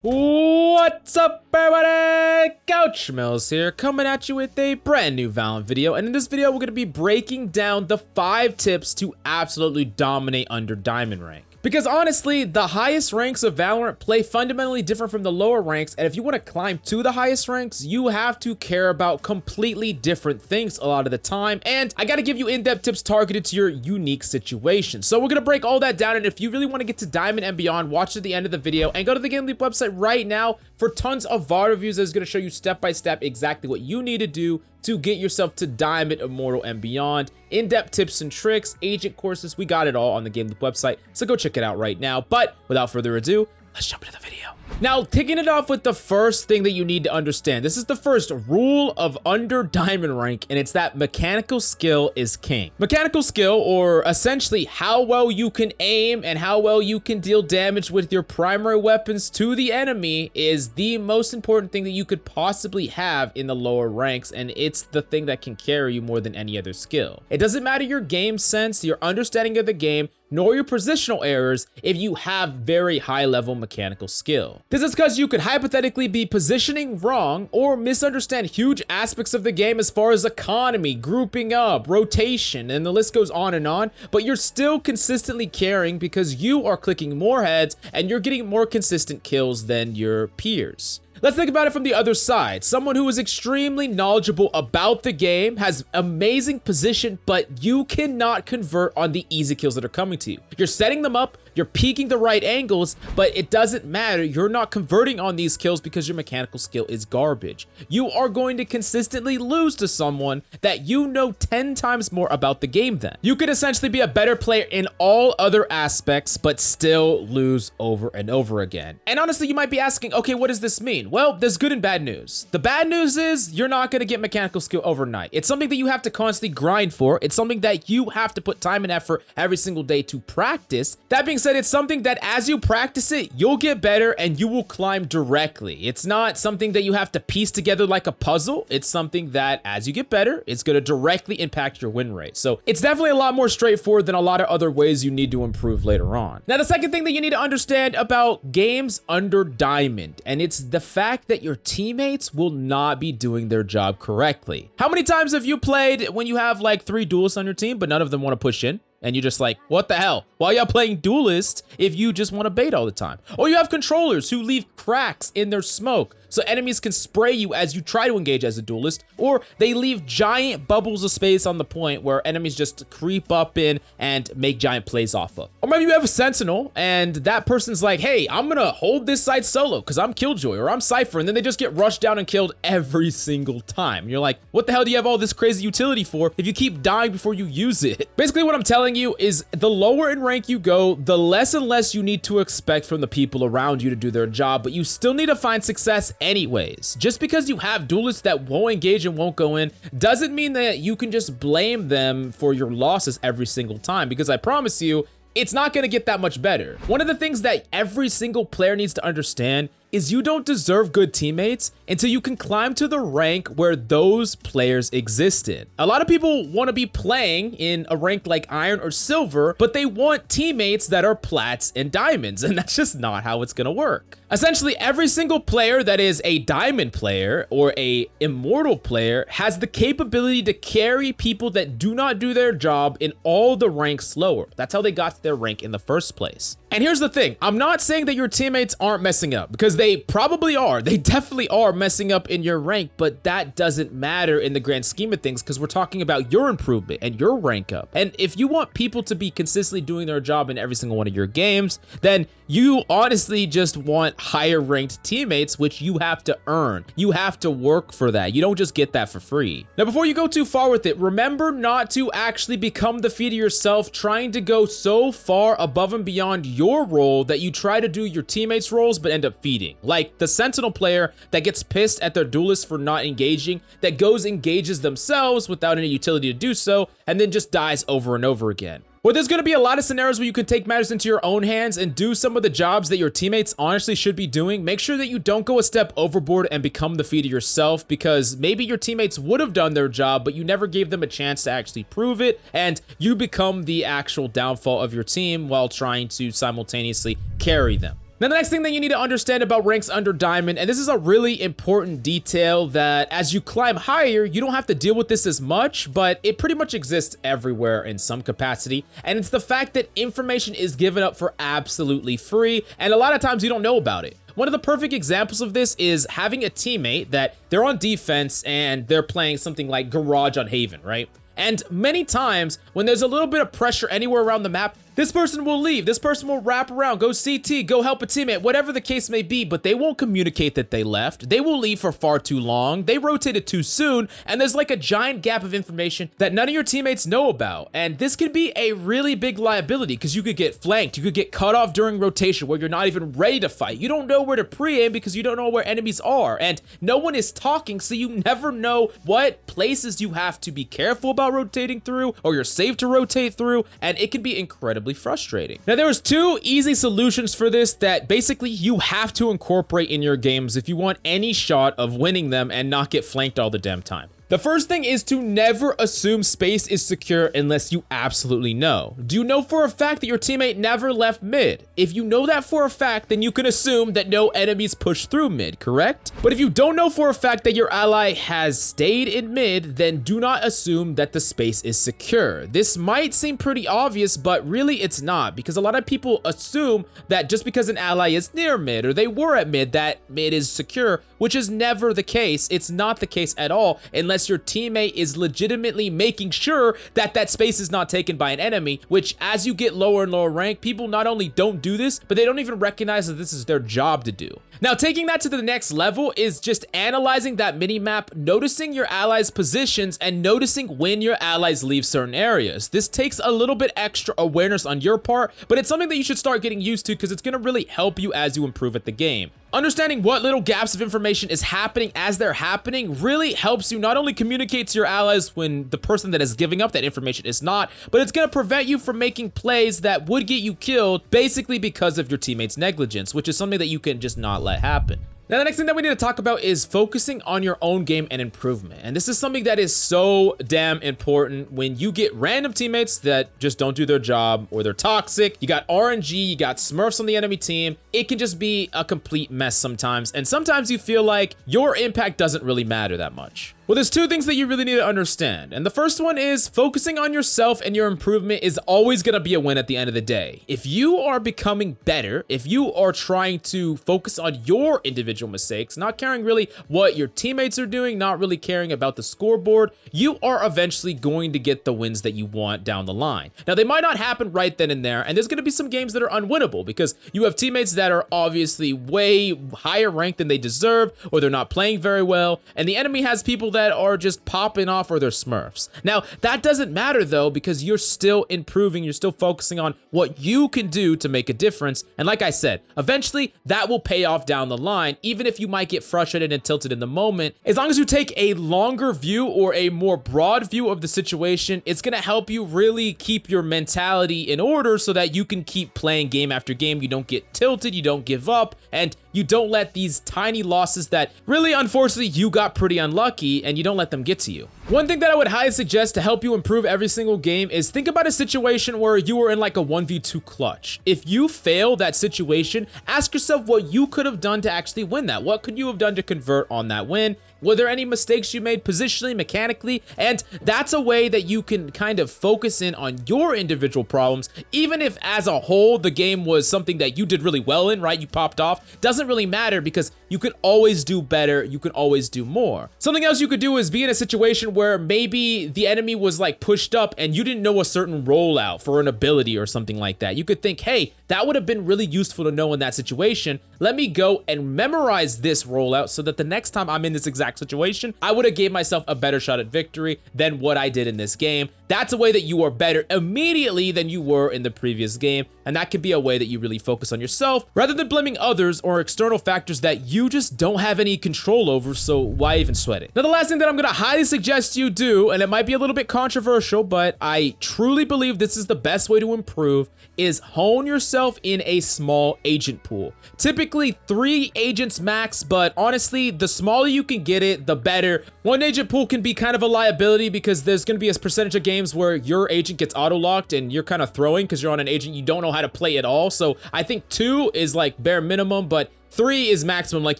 What's up, everybody? Couch Mills here, coming at you with a brand new Valorant video, and in this video we're going to be breaking down the 5 tips to absolutely dominate under Diamond rank. Because honestly, the highest ranks of Valorant play fundamentally different from the lower ranks, and if you want to climb to the highest ranks, you have to care about completely different things a lot of the time, and I gotta give you in-depth tips targeted to your unique situation. So we're gonna break all that down, and if you really want to get to Diamond and beyond, watch to the end of the video, and go to the GameLeap website right now for tons of VOD reviews that is gonna show you step-by-step exactly what you need to do to get yourself to Diamond, Immortal, and beyond. In-depth tips and tricks, agent courses, we got it all on the GameLeap website, so go check it out right now. But without further ado, let's jump into the video. Now, kicking it off with the first thing that you need to understand. This is the first rule of under Diamond rank, and it's that mechanical skill is king. Mechanical skill, or essentially how well you can aim and how well you can deal damage with your primary weapons to the enemy, is the most important thing that you could possibly have in the lower ranks, and it's the thing that can carry you more than any other skill. It doesn't matter your game sense, your understanding of the game, nor your positional errors if you have very high level mechanical skill. This is because you could hypothetically be positioning wrong or misunderstand huge aspects of the game as far as economy, grouping up, rotation, and the list goes on, but you're still consistently carrying because you are clicking more heads and you're getting more consistent kills than your peers. Let's think about it from the other side. Someone who is extremely knowledgeable about the game, has amazing position, but you cannot convert on the easy kills that are coming to you. You're setting them up, you're peeking the right angles, but it doesn't matter. You're not converting on these kills because your mechanical skill is garbage. You are going to consistently lose to someone that you know 10 times more about the game than. You could essentially be a better player in all other aspects, but still lose over and over again. And honestly, you might be asking, okay, what does this mean? Well, there's good and bad news. The bad news is you're not going to get mechanical skill overnight. It's something that you have to constantly grind for. It's something that you have to put time and effort every single day to practice. That being said, it's something that as you practice it, you'll get better and you will climb directly. It's not something that you have to piece together like a puzzle. It's something that as you get better, it's going to directly impact your win rate. So it's definitely a lot more straightforward than a lot of other ways you need to improve later on. Now, the second thing that you need to understand about games under Diamond, and it's the fact that your teammates will not be doing their job correctly. How many times have you played when you have like 3 duelists on your team, but none of them want to push in? And you're just like, what the hell? Why y'all playing duelist if you just want to bait all the time? Or you have controllers who leave cracks in their smoke so enemies can spray you as you try to engage as a duelist, or they leave giant bubbles of space on the point where enemies just creep up in and make giant plays off of. Or maybe you have a sentinel and that person's like, hey, I'm gonna hold this side solo because I'm Killjoy or I'm Cypher, and then they just get rushed down and killed every single time. You're like, what the hell do you have all this crazy utility for if you keep dying before you use it? Basically what I'm telling you is the lower in rank you go, the less and less you need to expect from the people around you to do their job, but you still need to find success anyways. Just because you have duelists that won't engage and won't go in doesn't mean that you can just blame them for your losses every single time, because I promise you, it's not going to get that much better. One of the things that every single player needs to understand is you don't deserve good teammates until you can climb to the rank where those players existed. A lot of people want to be playing in a rank like Iron or Silver, but they want teammates that are Plats and Diamonds, and that's just not how it's gonna work. Essentially, every single player that is a Diamond player or a Immortal player has the capability to carry people that do not do their job in all the ranks lower. That's how they got to their rank in the first place. And here's the thing, I'm not saying that your teammates aren't messing up, because they probably are. They definitely are messing up in your rank, but that doesn't matter in the grand scheme of things because we're talking about your improvement and your rank up. And if you want people to be consistently doing their job in every single one of your games, then you honestly just want higher ranked teammates, which you have to earn. You have to work for that. You don't just get that for free. Now, before you go too far with it, remember not to actually become the feeder yourself, trying to go so far above and beyond your role that you try to do your teammates' roles but end up feeding. Like the Sentinel player that gets pissed at their duelist for not engaging, that goes engages themselves without any utility to do so, and then just dies over and over again. Well, there's going to be a lot of scenarios where you can take matters into your own hands and do some of the jobs that your teammates honestly should be doing. Make sure that you don't go a step overboard and become the feeder yourself, because maybe your teammates would have done their job, but you never gave them a chance to actually prove it, and you become the actual downfall of your team while trying to simultaneously carry them. Now, the next thing that you need to understand about ranks under Diamond, and this is a really important detail that as you climb higher, you don't have to deal with this as much, but it pretty much exists everywhere in some capacity, and it's the fact that information is given up for absolutely free, and a lot of times you don't know about it. One of the perfect examples of this is having a teammate that they're on defense and they're playing something like Garage on Haven, right? And many times when there's a little bit of pressure anywhere around the map, this person will leave, this person will wrap around, go CT, go help a teammate, whatever the case may be, but they won't communicate that they left. They will leave for far too long. They rotated too soon, and there's like a giant gap of information that none of your teammates know about. And this could be a really big liability because you could get flanked, you could get cut off during rotation where you're not even ready to fight. You don't know where to pre-aim because you don't know where enemies are, and no one is talking, so you never know what places you have to be careful about rotating through or you're safe to rotate through, and it can be incredibly frustrating. Now, there's two easy solutions for this that basically you have to incorporate in your games if you want any shot of winning them and not get flanked all the damn time. The first thing is to never assume space is secure unless you absolutely know. Do you know for a fact that your teammate never left mid? If you know that for a fact, then you can assume that no enemies push through mid, correct? But if you don't know for a fact that your ally has stayed in mid, then do not assume that the space is secure. This might seem pretty obvious, but really it's not, because a lot of people assume that just because an ally is near mid or they were at mid, that mid is secure, which is never the case. It's not the case at all unless your teammate is legitimately making sure that that space is not taken by an enemy, which as you get lower and lower rank, people not only don't do this, but they don't even recognize that this is their job to do. Now, taking that to the next level is just analyzing that mini-map, noticing your allies' positions, and noticing when your allies leave certain areas. This takes a little bit extra awareness on your part, but it's something that you should start getting used to because it's going to really help you as you improve at the game. Understanding what little gaps of information is happening as they're happening really helps you not only communicate to your allies when the person that is giving up that information is not, but it's going to prevent you from making plays that would get you killed basically because of your teammates' negligence, which is something that you can just not let happen. Now, the next thing that we need to talk about is focusing on your own game and improvement. And this is something that is so damn important when you get random teammates that just don't do their job or they're toxic. You got RNG, you got Smurfs on the enemy team. It can just be a complete mess sometimes. And sometimes you feel like your impact doesn't really matter that much. Well, there's two things that you really need to understand. And the first one is focusing on yourself and your improvement is always going to be a win at the end of the day. If you are becoming better, if you are trying to focus on your individual mistakes, not caring really what your teammates are doing, not really caring about the scoreboard, you are eventually going to get the wins that you want down the line. Now, they might not happen right then and there, and there's going to be some games that are unwinnable because you have teammates that are obviously way higher ranked than they deserve, or they're not playing very well, and the enemy has people that are just popping off or they're Smurfs. Now, that doesn't matter though, because you're still improving, you're still focusing on what you can do to make a difference. And like I said, eventually that will pay off down the line, even if you might get frustrated and tilted in the moment. As long as you take a longer view or a more broad view of the situation, it's going to help you really keep your mentality in order so that you can keep playing game after game. You don't get tilted, you don't give up, and you don't let these tiny losses that really, unfortunately, you got pretty unlucky, and you don't let them get to you. One thing that I would highly suggest to help you improve every single game is think about a situation where you were in like a 1v2 clutch. If you fail that situation, ask yourself what you could have done to actually win that. What could you have done to convert on that win? Were there any mistakes you made positionally, mechanically? And that's a way that you can kind of focus in on your individual problems, even if as a whole the game was something that you did really well in, right? You popped off. Doesn't really matter because you could always do better. You can always do more. Something else you could do is be in a situation where maybe the enemy was like pushed up and you didn't know a certain rollout for an ability or something like that. You could think, hey, that would have been really useful to know in that situation. Let me go and memorize this rollout so that the next time I'm in this exact situation, I would have gave myself a better shot at victory than what I did in this game. That's a way that you are better immediately than you were in the previous game. And that can be a way that you really focus on yourself rather than blaming others or external factors that you just don't have any control over. So why even sweat it? Now, the last thing that I'm going to highly suggest you do, and it might be a little bit controversial, but I truly believe this is the best way to improve, is hone yourself in a small agent pool. Typically, typically 3 agents max, but honestly, the smaller you can get it, the better. 1 agent pool can be kind of a liability because there's going to be a percentage of games where your agent gets auto-locked and you're kind of throwing because you're on an agent you don't know how to play at all. So I think 2 is like bare minimum, but 3 is maximum, like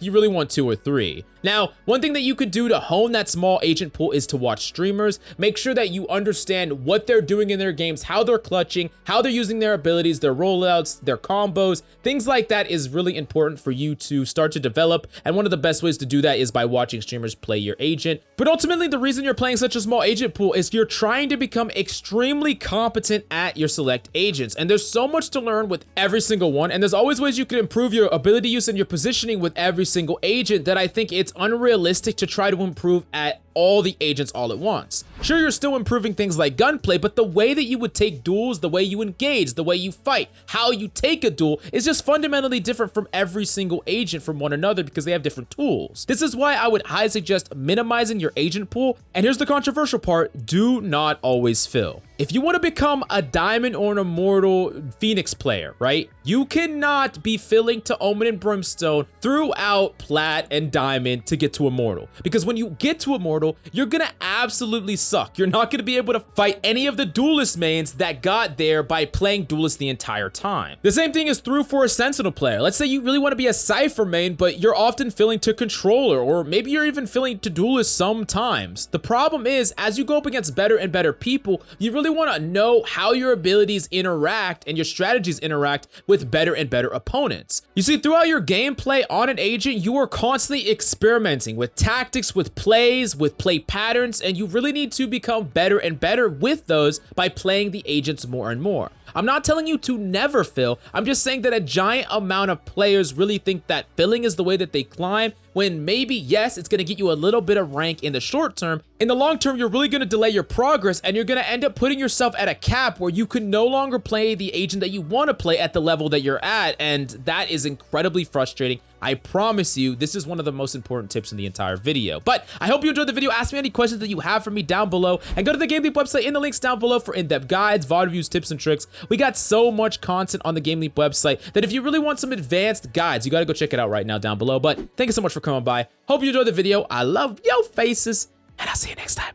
you really want 2 or 3. Now, one thing that you could do to hone that small agent pool is to watch streamers. Make sure that you understand what they're doing in their games, how they're clutching, how they're using their abilities, their rollouts, their combos. Things like that is really important for you to start to develop, and one of the best ways to do that is by watching streamers play your agent. But ultimately, the reason you're playing such a small agent pool is you're trying to become extremely competent at your select agents, and there's so much to learn with every single one, and there's always ways you can improve your ability use and your positioning with every single agent that I think it's unrealistic to try to improve at all the agents all at once. Sure, you're still improving things like gunplay, but the way that you would take duels, the way you engage, the way you fight, how you take a duel is just fundamentally different from every single agent from one another because they have different tools. This is why I would highly suggest minimizing your agent pool. And here's the controversial part: do not always fill. If you want to become a diamond or an immortal Phoenix player, right? You cannot be filling to Omen and Brimstone throughout plat and diamond to get to immortal. Because when you get to immortal, you're gonna absolutely suck. You're not gonna be able to fight any of the duelist mains that got there by playing duelist the entire time. The same thing is true for a sentinel player. Let's say you really want to be a Cypher main, but you're often filling to controller, or maybe you're even filling to duelist sometimes. The problem is, as you go up against better and better people, you really want to know how your abilities interact and your strategies interact with better and better opponents. You see, throughout your gameplay on an agent, you are constantly experimenting with tactics, with plays, with play patterns, and you really need to become better and better with those by playing the agents more and more. I'm not telling you to never fill. I'm just saying that a giant amount of players really think that filling is the way that they climb, when maybe, yes, it's going to get you a little bit of rank in the short term. In the long term, you're really going to delay your progress, and you're going to end up putting yourself at a cap where you can no longer play the agent that you want to play at the level that you're at, and that is incredibly frustrating. I promise you, this is one of the most important tips in the entire video. But I hope you enjoyed the video. Ask me any questions that you have for me down below, and go to the GameLeap website in the links down below for in-depth guides, VOD reviews, tips, and tricks. We got so much content on the GameLeap website that if you really want some advanced guides, you got to go check it out right now down below. But thank you so much for coming by. Hope you enjoyed the video. I love your faces, and I'll see you next time.